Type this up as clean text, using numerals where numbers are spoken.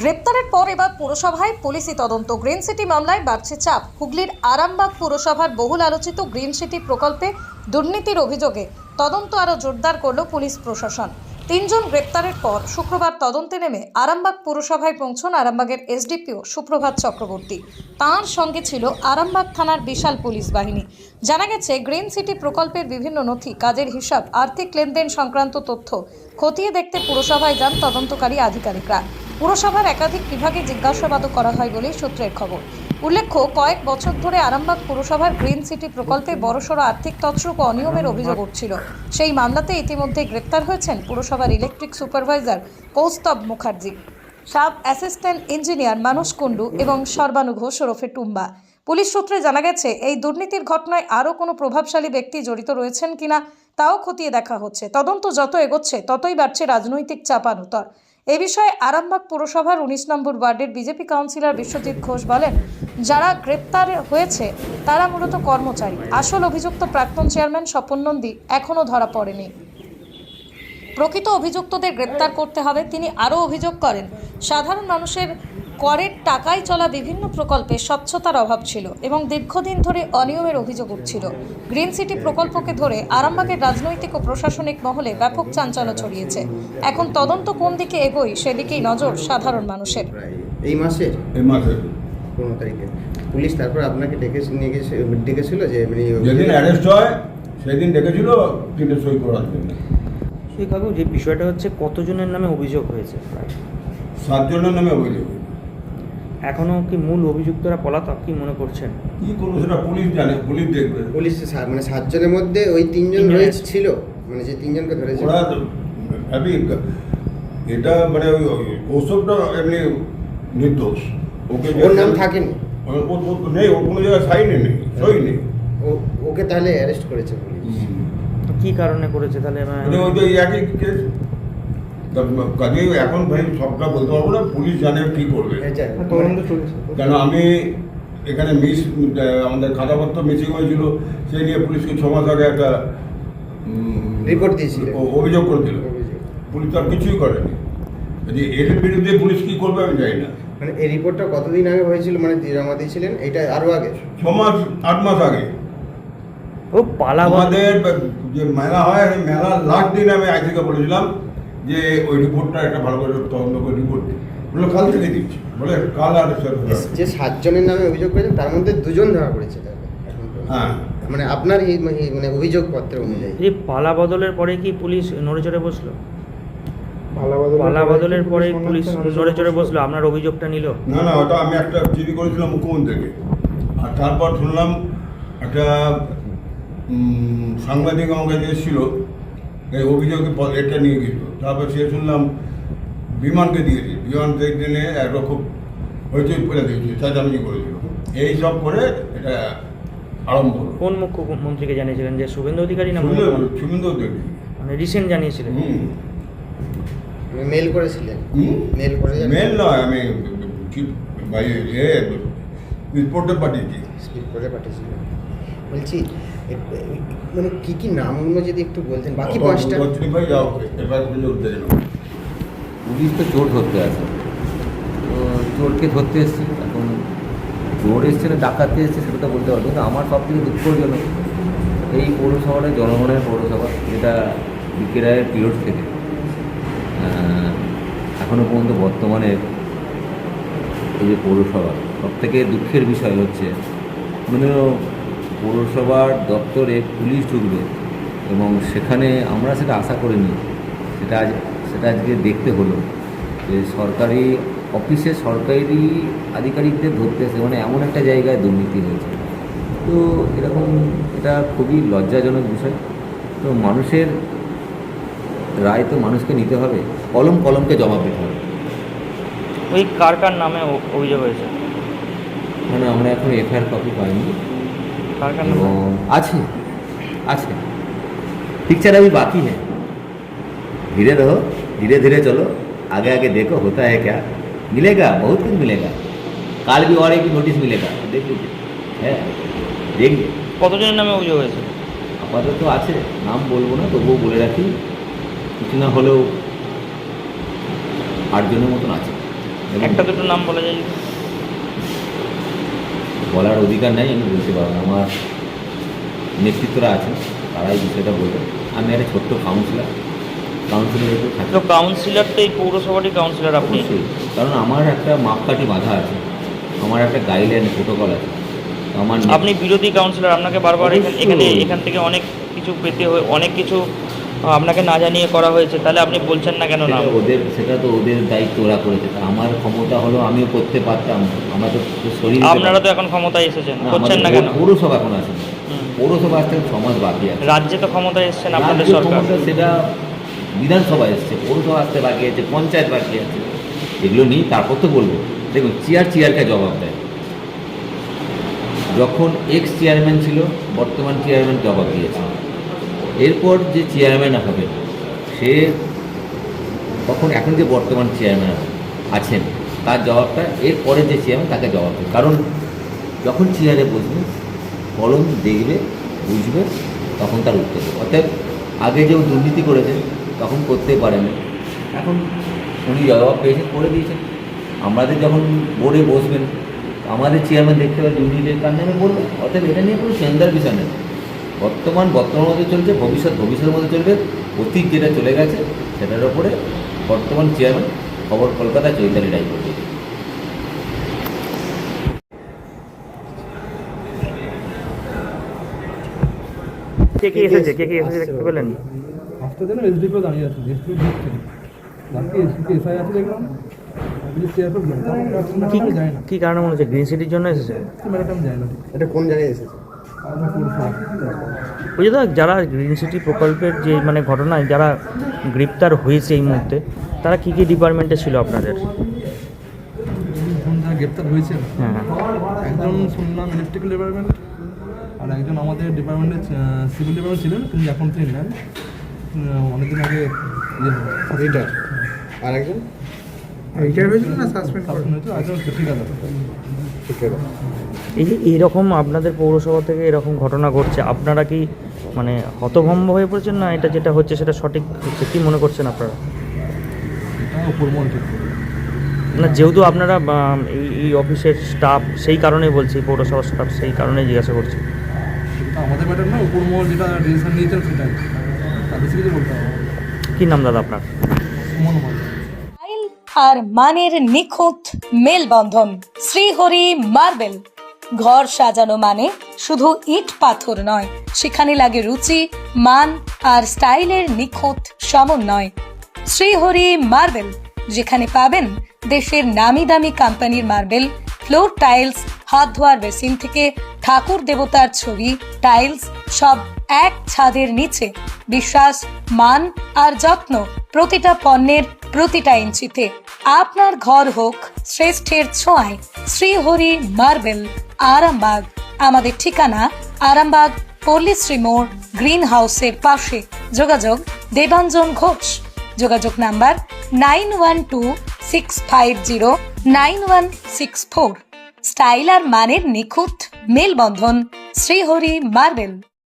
গ্রেপ্তারের পর এবার পুরসভায় পুলিশি তদন্ত। গ্রিন সিটি মামলায় বাড়ছে চাপ। হুগলির আরামবাগ পুরসভার বহুল আলোচিত গ্রিন সিটি প্রকল্পে দুর্নীতির অভিযোগে তদন্ত আরও জোরদার করল পুলিশ প্রশাসন। 3 জন গ্রেপ্তারের পর শুক্রবার তদন্তে নেমে আরামবাগ পুরসভায় পৌঁছন আরামবাগের এসডিপিও সুপ্রভাত চক্রবর্তী। তাঁর সঙ্গে ছিল আরামবাগ থানার বিশাল পুলিশ বাহিনী। জানা গেছে, গ্রিন সিটি প্রকল্পের বিভিন্ন নথি, কাজের হিসাব, আর্থিক লেনদেন সংক্রান্ত তথ্য খতিয়ে দেখতে পুরসভায় যান তদন্তকারী আধিকারিকরা। পুরসভার একাধিক বিভাগে জিজ্ঞাসাবাদও করা হয় বলেই সূত্রের খবর। উল্লেখ্য, কয়েক বছর ধরে আরামবাগ পুরসভার গ্রিন সিটি প্রকল্পে বড়সড় আর্থিক তছরূপ ও অনিয়মের অভিযোগ উঠছিল। সেই মামলাতে ইতিমধ্যে গ্রেপ্তার হয়েছেন পুরসভার electric supervisor Kaustav Mukherjee, sub assistant engineer মানুষ কুণ্ডু এবং সর্বানু ঘোষ ওরফে টুম্বা। পুলিশ সূত্রে জানা গেছে, এই দুর্নীতির ঘটনায় আরও কোনো প্রভাবশালী ব্যক্তি জড়িত রয়েছেন কিনা তাও খতিয়ে দেখা হচ্ছে। তদন্ত যত এগোচ্ছে ততই বাড়ছে রাজনৈতিক চাপানুতর। এ বিষয়ে আরামবাগ পুরসভার 19 নম্বর ওয়ার্ডের বিজেপি কাউন্সিলর বিশ্বজিৎ ঘোষ বলেন, যারা গ্রেপ্তার হয়েছে তারা মূলত কর্মচারী। আসল অভিযুক্ত প্রাক্তন চেয়ারম্যান স্বপন নন্দী এখনও ধরা পড়েনি। প্রকৃত অভিযুক্তদের গ্রেপ্তার করতে হবে। তিনি আরও অভিযোগ করেন, সাধারণ মানুষের করের টাকায় চলা বিভিন্ন প্রকল্পে স্বচ্ছতার অভাব ছিল এবং দীর্ঘদিন ধরে অনিয়মের অভিযোগ উঠছিল। গ্রিন সিটি প্রকল্পকে ধরে আরামবাগের রাজনৈতিক ও প্রশাসনিক মহলে ব্যাপক চাঞ্চল্য ছড়িয়েছে। এখন তদন্ত কোন দিকে এগোয় সেদিকেই নজর সাধারণ মানুষের। এই মাসের 15 তারিখে পুলিশ তারপর আপনাকে ডেকেছিল যে যেদিন অ্যারেস্ট হয় সেদিন ডেকেছিল 3টে সই করার জন্য। সেই কাকু, যে বিষয়টা হচ্ছে কতজনের নামে অভিযোগ হয়েছে? প্রায় 7 জনের নামে অভিযোগ। এখনো কি মূল অভিযুক্তরা পলাতক কি মনে করছেন? কি করবো সেটা পুলিশ জানে, পুলিশ দেখবে। পুলিশ মানে 7 জনের মধ্যে ওই 3 জন রয়েছে ছিল, মানে যে 3 জনকে ধরেছে ওরা এটা মানে ওই কৌশলটা এমনি নির্দোষ। ওকে ওর নাম থাকেনি, নেই, ওর কোনো জায়গায় সাইনে নেই, সই নেই। ওকে তাহলে অ্যারেস্ট করেছে পুলিশ। কি কারণে করেছে তাহলে? ওই তো একই কেস। কাজে এখন ভাই সবটা বলতে পারবো না, পুলিশ জানে কি করবে। কেন আমি এখানে আমাদের খাতাপত্র মিসিং হয়েছিল, সেই নিয়ে পুলিশকে 6 মাস আগে একটা রিপোর্ট দিয়েছিল, অভিযোগ করেছিল। পুলিশ তো আর কিছুই করেনি। এর বিরুদ্ধে পুলিশ কি করবে আমি জানি না। মানে এই রিপোর্টটা কতদিন আগে হয়েছিল, মানে জমা দিয়েছিলেন? এটা আরো আগে 6 মাস 8 মাস আগে। ও পালা আমাদের যে মেলা হয়, মেলার লাস্ট দিন আমি আইসিকে বলেছিলাম যে ওই রিপোর্টটা একটা ভালো করে তদন্ত করে রিপোর্ট দিই। বলে কাল থেকে দিচ্ছি, বলে কাল আর যে 7 জনের নামে অভিযোগ করেছেন তার মধ্যে 2 জন ধরা পড়েছে। হ্যাঁ, মানে আপনার এই মানে অভিযোগ পত্র অনুযায়ী এই পালা বদলের পরে কি পুলিশ নড়ে চড়ে বসলো? পালা বদলের পরে পুলিশ নড়ে চড়ে বসলো, আপনার অভিযোগটা নিল? না না, ওটা আমি একটা চিঠি করেছিলাম মুখ্যমন্ত্রীকে। আর তারপর শুনলাম একটা সাংবাদিক আমাকে এসেছিল, এই অভিযোগে এটা নিয়ে গেছিল। তারপর সে শুনলাম বিমানকে দিয়েছে, বিমান দিনে একটা খুব হইচই ফেলে দিয়েছে, চেঁচামেচি করেছিল। এই সব করে এটা আরম্ভ হলো। কোন মুখ্যমন্ত্রীকে জানিয়েছিলেন? যে শুভেন্দু অধিকারী না? শুভেন্দু অধিকারী মানে রিসেন্ট জানিয়েছিলেন? মেল করেছিলেন? মেল নয়, আমি রিপোর্টে পাঠিয়েছি। বলছি মানে কি কি নামগুলো যদি একটু বলতেন, বাকি 5টা। পুলিশ তো চোর ধরতে আসে, তো চোরকে ধরতে এসছে। এখন চোর এসছে না ডাকাতে এসছে সেটা তো বলতে পারবো। কিন্তু আমার সব থেকে দুঃখজনক, এই পৌরসভাটা জনগণের পৌরসভা, যেটা বিকে রায়ের পিরিয়ড থেকে এখনও পর্যন্ত বর্তমানে এই যে পৌরসভা, সব থেকে দুঃখের বিষয় হচ্ছে মানে পৌরসভার দপ্তরে পুলিশ ঢুকবে এবং সেখানে আমরা সেটা আশা করিনি। সেটা আজকে দেখতে হলো যে সরকারি অফিসে সরকারি আধিকারিকদের ধরতে আসে, মানে এমন একটা জায়গায় দুর্নীতি হয়েছে। তো এরকম এটা খুবই লজ্জাজনক বিষয়। তো মানুষের রায় তো মানুষকে নিতে হবে, কলমকে জবাব দিতে হবে। ওই কার কার নামে অভিযোগ হয়েছে? মানে আমরা এখন এফআইআর কপি পাইনি, এবং আছে पिक्चर अभी बाकी है, धीरे रहो, धीरे धीरे चलो, आगे आगे देखो होता है क्या, मिलेगा, बहुत कुछ मिलेगा। काल भी और एक नोटिस मिलेगा, देख लीजिए, है देखिए। কতজনের নামে অভিযোগ হয়েছে? আপাতত আছে, নাম বলবো না, তবুও বলে রাখি কিছু না হলেও 8 জনের মতন আছে। এবং একটা দুটো নাম বলা যায়? বলার অধিকার নেই, আমি বলতে পারবো না। আমার নেতৃত্বরা আছেন, তারাই বিষয়টা বলবে। আমি একটা ছোট্ট কাউন্সিলর একটু থাকি। তো কাউন্সিলর তো এই পৌরসভারই কাউন্সিলর আপনি। অবশ্যই, কারণ আমার একটা মাপকাঠি বাধা আছে, আমার একটা গাইডলাইন প্রোটোকল আছে। তো আমার আপনি বিরোধী কাউন্সিলর, আপনাকে বারবার অবশ্যই। এখান থেকে অনেক কিছু পেতে হয়ে অনেক কিছু আপনাকে না জানিয়ে করা হয়েছে, তাহলে আপনি বলছেন না কেন না? সেটা তো ওদের দায়িত্ব, ওরা করেছে। তা আমার ক্ষমতা হলো আমিও করতে পারতাম, আমরা তো শরীর। আপনারা তো এখন ক্ষমতায় এসেছেন, করছেন না কেন? পৌরসভা এখন আছে, হুম। পৌরসভা আসতে 6 মাস বাকি আছে। রাজ্যে তো ক্ষমতায় এসেছেন আপনাদের রাজ্য সরকার। ক্ষমতা সেটা বিধানসভা এসছে, পৌরসভা আসতে বাকি আছে, পঞ্চায়েত বাকি আছে। এগুলো নিয়ে তারপর তো বলবো। দেখুন, চেয়ারকে জবাব দেয়। যখন এক্স চেয়ারম্যান ছিল, বর্তমান চেয়ারম্যান জবাব দিয়েছে। এরপর যে চেয়ারম্যান হবে সে তখন এখন যে বর্তমান চেয়ারম্যান আছেন তার জবাবটা এরপরে যে চেয়ারম্যান তাকে জবাব দেবে। কারণ যখন চেয়ারে বসবে, কলম দেখবে, বুঝবে, তখন তার উত্তর দেবে। অর্থাৎ আগে যেও দুর্নীতি করেছেন তখন করতে পারেনি, এখন উনি জবাব পেয়েছেন, করে দিয়েছেন। আমাদের যখন বোর্ডে বসবেন, আমাদের চেয়ারম্যান দেখতে পাবে দুর্নীতির কারণে আমি বলবো। অর্থাৎ এটা নিয়ে কোনো চিন্তার বিষয় নেই। বর্তমান মধ্যে চলছে, ভবিষ্যতের মধ্যে চলবে। অতীত যেটা চলে গেছে সেটার ওপরে বর্তমান চেয়ারম্যান খবর কলকাতায় চৈতালি রায় করবে। কে এসেছে দেখতে পেলেন? আসতে দিলাম, এসডিপিও দাঁড়িয়ে আছে, এসডিপিও দিচ্ছে বাকি এসডিপি এসআই আছে দেখলাম, যায় না। কি কারণে মনে হচ্ছে গ্রিন সিটির জন্য এসেছে? ম্যাডাম যায় না। এটা কোন জায়গায় এসেছে? ওই যে যারা গ্রিন সিটি প্রকল্পের যে মানে ঘটনায় যারা গ্রেপ্তার হয়েছে এই মুহূর্তে, তারা কী কী ডিপার্টমেন্টে ছিল আপনাদের? যারা গ্রেপ্তার হয়েছে, হ্যাঁ, একজন শুনলাম ইলেকট্রিক্যাল ডিপার্টমেন্ট, আর একজন আমাদের ডিপার্টমেন্টে সিভিল ডিপার্টমেন্ট ছিলেন, কিন্তু এখন তিনি নেন, অনেকদিন আগে রিটার। আর একজন রিটায়ার হয়েছিল না সাসপেন্ড হয়েছে, একজন ঠিকাদার। এই যে এইরকম আপনাদের পৌরসভা থেকে এরকম ঘটনা ঘটছে, আপনারা কি মানে হতভম্ব হয়ে পড়েছেন, না এটা যেটা হচ্ছে সেটা সঠিক হচ্ছে? কী মনে করছেন আপনারা? এটা উপরমহল ঠিক না, যেহেতু আপনারা এই অফিসের স্টাফ, সেই কারণেই বলছি, পৌরসভার স্টাফ, সেই কারণেই জিজ্ঞাসা করছি। সেটা আমাদের ব্যাটার না, উপরমহল যেটা ডিসিশন নিয়েছেন সেটাই, তার বেশি কিছু বলতে হবে। কী নাম দাদা আপনার? সুমন মহল। স্টাইল আর মানের নিখুঁত মেলবন্ধন। শ্রীহরি মার্বেল। ঘর সাজানো মানে শুধু ইট পাথর নয়, সেখানে লাগে রুচি, মান আর স্টাইলের নিখুঁত সমন্বয়। শ্রীহরি মার্বেল, যেখানে পাবেন দেশের নামি দামি কোম্পানির মার্বেল, ফ্লোর টাইলস, হাত ধোয়ার বেসিন থেকে ঠাকুর দেবতার ছবি, টাইলস, সব এক ছাদের নিচে। বিশ্বাস, মান আর যত্ন প্রতিটা পণ্যের প্রতিটা ইঞ্চিতে। আপনার ঘর হোক শ্রেষ্ঠের ছোঁয়ায়। শ্রীহরি মার্বেল, আরামবাগ। আমাদের ঠিকানা আরামবাগ পল্লীশ্রী মোড়, গ্রিন হাউসের পাশে। যোগাযোগ দেবাঞ্জন ঘোষ। যোগাযোগ নাম্বার 9126509164। স্টাইল আর মানের নিখুঁত মেলবন্ধন। শ্রীহরি মার্বেল।